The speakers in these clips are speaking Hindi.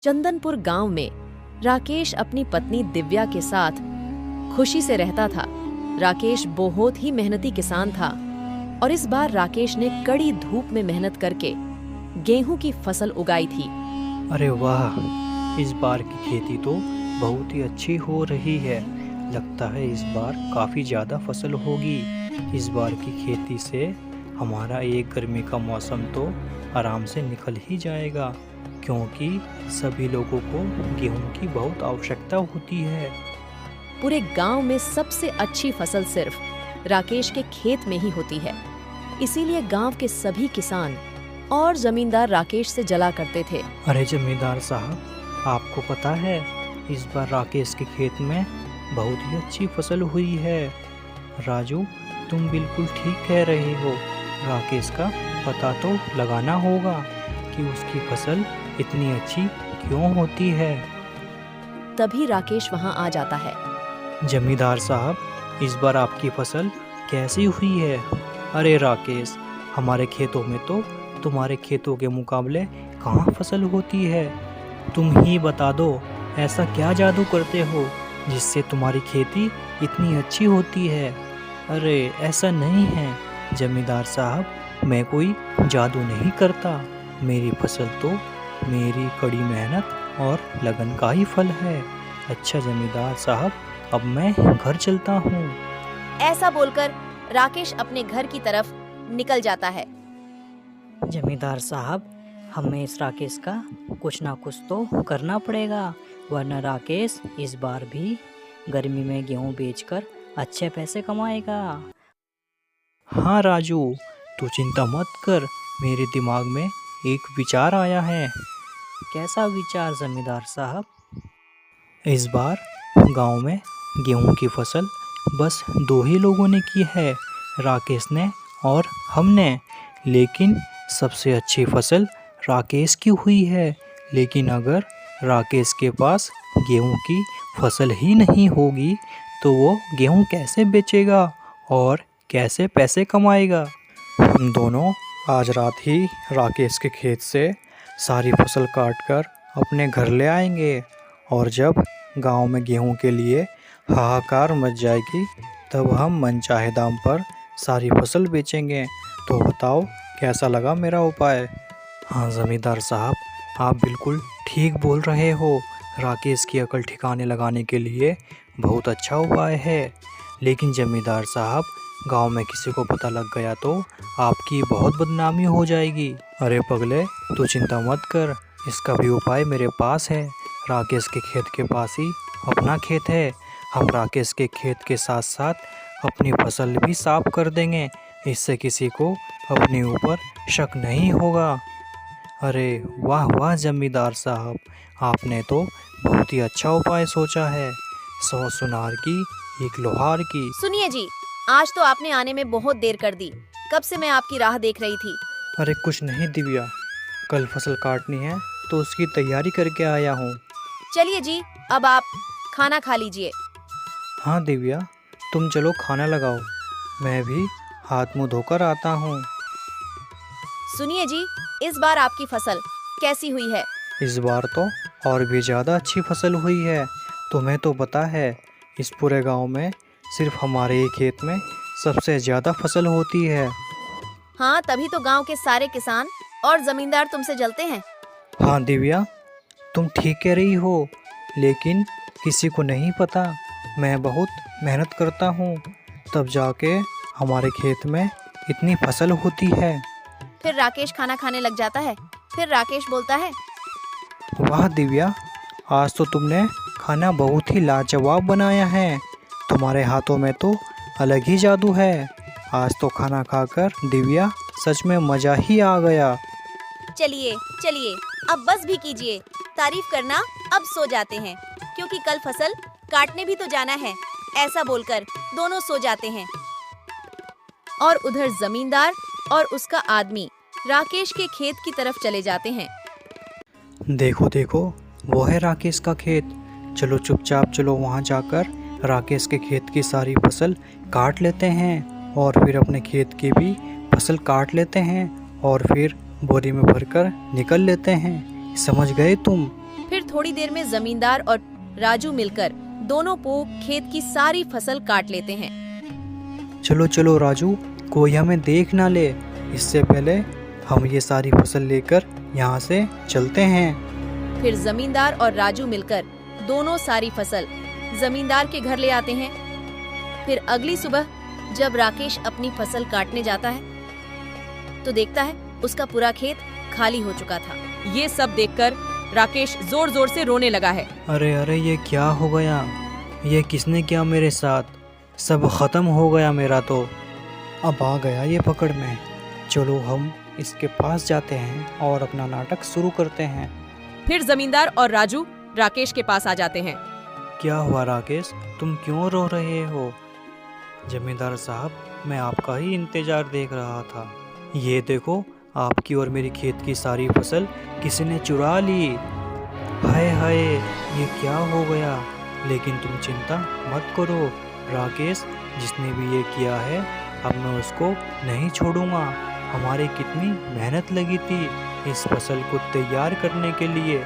चंदनपुर गांव में राकेश अपनी पत्नी दिव्या के साथ खुशी से रहता था। राकेश बहुत ही मेहनती किसान था और इस बार राकेश ने कड़ी धूप में मेहनत करके गेहूं की फसल उगाई थी। अरे वाह, इस बार की खेती तो बहुत ही अच्छी हो रही है। लगता है इस बार काफ़ी ज़्यादा फसल होगी। इस बार की खेती से हमारा एक गर्मी का मौसम तो आराम से निकल ही जाएगा, क्योंकि सभी लोगों को गेहूं की बहुत आवश्यकता होती है। पूरे गांव में सबसे अच्छी फसल सिर्फ राकेश के खेत में ही होती है, इसीलिए गांव के सभी किसान और जमींदार राकेश से जला करते थे। अरे जमींदार साहब, आपको पता है इस बार राकेश के खेत में बहुत ही अच्छी फसल हुई है। राजू, तुम बिल्कुल ठीक कह रहे हो। राकेश का पता तो लगाना होगा कि उसकी फसल इतनी अच्छी क्यों होती है। तभी राकेश वहां आ जाता है। जमींदार साहब, इस बार आपकी फसल कैसी हुई है? अरे राकेश, हमारे खेतों में तो तुम्हारे खेतों के मुकाबले कहाँ फसल होती है। तुम ही बता दो, ऐसा क्या जादू करते हो जिससे तुम्हारी खेती इतनी अच्छी होती है? अरे ऐसा नहीं है जमींदार साहब, मैं कोई जादू नहीं करता। मेरी फसल तो मेरी कड़ी मेहनत और लगन का ही फल है। अच्छा जमींदार साहब, अब मैं घर चलता हूँ। ऐसा बोलकर राकेश अपने घर की तरफ निकल जाता है। जमींदार साहब, हमें इस राकेश का कुछ ना कुछ तो करना पड़ेगा, वरना राकेश इस बार भी गर्मी में गेहूं बेचकर अच्छे पैसे कमाएगा। हाँ राजू, तू चिंता मत कर, मेरे दिमाग में एक विचार आया है। कैसा विचार जमींदार साहब? इस बार गांव में गेहूं की फसल बस 2 ही लोगों ने की है, राकेश ने और हमने। लेकिन सबसे अच्छी फसल राकेश की हुई है। लेकिन अगर राकेश के पास गेहूं की फसल ही नहीं होगी तो वो गेहूं कैसे बेचेगा और कैसे पैसे कमाएगा? हम दोनों आज रात ही राकेश के खेत से सारी फसल काट कर अपने घर ले आएंगे, और जब गांव में गेहूं के लिए हाहाकार मच जाएगी तब हम मनचाहे दाम पर सारी फसल बेचेंगे। तो बताओ, कैसा लगा मेरा उपाय? हाँ जमींदार साहब, आप बिल्कुल ठीक बोल रहे हो। राकेश की अकल ठिकाने लगाने के लिए बहुत अच्छा उपाय है। लेकिन जमींदार साहब, गांव में किसी को पता लग गया तो आपकी बहुत बदनामी हो जाएगी। अरे पगले, तू चिंता मत कर, इसका भी उपाय मेरे पास है। राकेश के खेत के पास ही अपना खेत है। हम राकेश के खेत के साथ साथ अपनी फसल भी साफ कर देंगे, इससे किसी को अपने ऊपर शक नहीं होगा। अरे वाह वाह जमींदार साहब, आपने तो बहुत ही अच्छा उपाय सोचा है। 100 सुनार की एक लोहार की। सुनिए जी, आज तो आपने आने में बहुत देर कर दी। कब से मैं आपकी राह देख रही थी। अरे कुछ नहीं दिव्या, कल फसल काटनी है तो उसकी तैयारी करके आया हूँ। चलिए जी, अब आप खाना खा लीजिए। हाँ दिव्या, तुम चलो खाना लगाओ, मैं भी हाथ मुंह धोकर आता हूँ। सुनिए जी, इस बार आपकी फसल कैसी हुई है? इस बार तो और भी ज़्यादा अच्छी फसल हुई है। तुम्हें तो पता है, इस पूरे गांव में सिर्फ हमारे ही खेत में सबसे ज़्यादा फसल होती है। हाँ, तभी तो गांव के सारे किसान और जमींदार तुमसे जलते हैं। हाँ दिव्या, तुम ठीक कह रही हो, लेकिन किसी को नहीं पता मैं बहुत मेहनत करता हूँ, तब जाके हमारे खेत में इतनी फसल होती है। फिर राकेश खाना खाने लग जाता है। फिर राकेश बोलता है, वाह दिव्या, आज तो तुमने खाना बहुत ही लाजवाब बनाया है। तुम्हारे हाथों में तो अलग ही जादू है। आज तो खाना खाकर दिव्या सच में मज़ा ही आ गया। चलिए चलिए, अब बस भी कीजिए, तारीफ करना अब सो जाते हैं, क्योंकि कल फसल काटने भी तो जाना है। ऐसा बोलकर दोनों सो जाते हैं और उधर जमींदार और उसका आदमी राकेश के खेत की तरफ चले जाते हैं। देखो देखो, वो है राकेश का खेत। चलो चुपचाप चलो वहाँ जाकर राकेश के खेत की सारी फसल काट लेते हैं, और फिर अपने खेत की भी फसल काट लेते हैं, और फिर बोरी में भरकर निकल लेते हैं। समझ गए तुम? फिर थोड़ी देर में जमींदार और राजू मिलकर दोनों को खेत की सारी फसल काट लेते हैं। चलो चलो राजू, कोई हमें देख ना ले, इससे पहले हम ये सारी फसल लेकर यहाँ से चलते हैं। फिर जमींदार और राजू मिलकर दोनों सारी फसल जमींदार के घर ले आते हैं। फिर अगली सुबह जब राकेश अपनी फसल काटने जाता है तो देखता है उसका पूरा खेत खाली हो चुका था। ये सब देखकर राकेश जोर जोर से रोने लगा है। अरे अरे, ये क्या हो गया? ये किसने किया मेरे साथ? सब खत्म हो गया मेरा तो। अब आ गया ये पकड़ में। चलो हम इसके पास जाते हैं और अपना नाटक शुरू करते हैं। फिर जमींदार और राजू राकेश के पास आ जाते हैं। क्या हुआ राकेश, तुम क्यों रो रहे हो? जमींदार साहब, मैं आपका ही इंतजार देख रहा था। ये देखो, आपकी और मेरी खेत की सारी फसल किसी ने चुरा ली। हाय हाय, ये क्या हो गया? लेकिन तुम चिंता मत करो राकेश, जिसने भी ये किया है अब मैं उसको नहीं छोड़ूंगा। हमारी कितनी मेहनत लगी थी इस फसल को तैयार करने के लिए।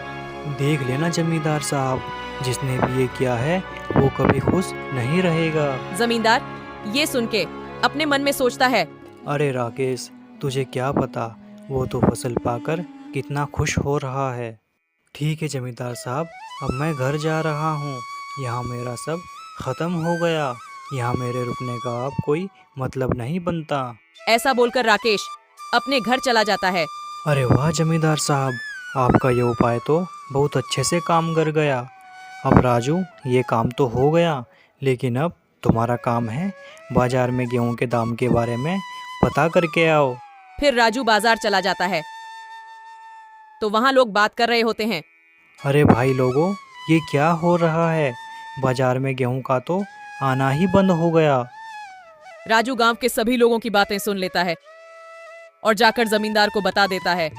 देख लेना जमींदार साहब, जिसने भी ये किया है वो कभी खुश नहीं रहेगा। जमींदार ये सुन के अपने मन में सोचता है, अरे राकेश, तुझे क्या पता वो तो फसल पाकर कितना खुश हो रहा है। ठीक है जमींदार साहब, अब मैं घर जा रहा हूँ। यहाँ मेरा सब खत्म हो गया। यहाँ मेरे रुकने का अब कोई मतलब नहीं बनता। ऐसा बोलकर राकेश अपने घर चला जाता है। अरे वाह जमींदार साहब, आपका ये उपाय तो बहुत अच्छे से काम कर गया। अब राजू, ये काम तो हो गया, लेकिन अब तुम्हारा काम है बाजार में गेहूं के दाम के बारे में पता करके आओ। फिर राजू बाजार चला जाता है तो वहाँ लोग बात कर रहे होते हैं। अरे भाई लोगों, ये क्या हो रहा है? बाजार में गेहूं का तो आना ही बंद हो गया। राजू गांव के सभी लोगों की बातें सुन लेता है और जाकर जमींदार को बता देता है।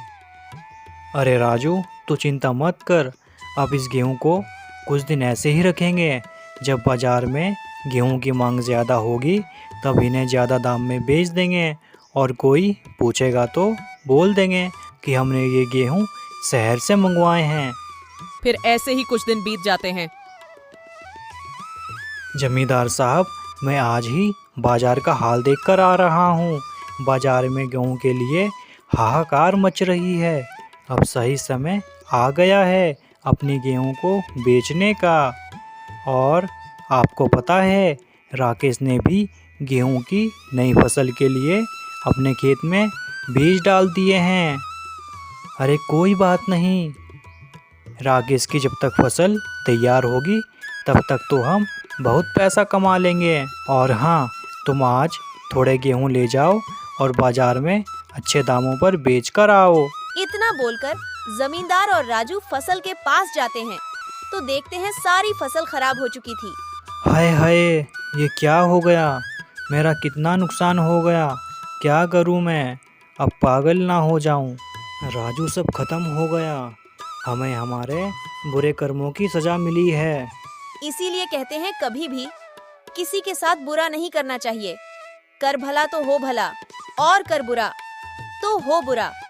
अरे राजू, तू चिंता मत कर, अब इस गेहूं को कुछ दिन ऐसे ही रखेंगे। जब बाजार में गेहूं की मांग ज़्यादा होगी तब इन्हें ज़्यादा दाम में बेच देंगे, और कोई पूछेगा तो बोल देंगे कि हमने ये गेहूं शहर से मंगवाए हैं। फिर ऐसे ही कुछ दिन बीत जाते हैं। जमींदार साहब, मैं आज ही बाजार का हाल देखकर आ रहा हूँ। बाजार में गेहूं के लिए हाहाकार मच रही है। अब सही समय आ गया है अपनी गेहूं को बेचने का। और आपको पता है, राकेश ने भी गेहूं की नई फसल के लिए अपने खेत में बीज डाल दिए हैं। अरे कोई बात नहीं, राकेश की जब तक फसल तैयार होगी तब तक तो हम बहुत पैसा कमा लेंगे। और हाँ, तुम आज थोड़े गेहूं ले जाओ और बाजार में अच्छे दामों पर बेच कर आओ। इतना बोलकर जमींदार और राजू फसल के पास जाते हैं तो देखते हैं सारी फसल खराब हो चुकी थी। हाय हाय, ये क्या हो गया? मेरा कितना नुकसान हो गया। क्या करूं मैं? अब पागल ना हो जाऊं। राजू, सब खत्म हो गया। हमें हमारे बुरे कर्मों की सजा मिली है। इसीलिए कहते हैं कभी भी किसी के साथ बुरा नहीं करना चाहिए। कर भला तो हो भला, और कर बुरा तो हो बुरा।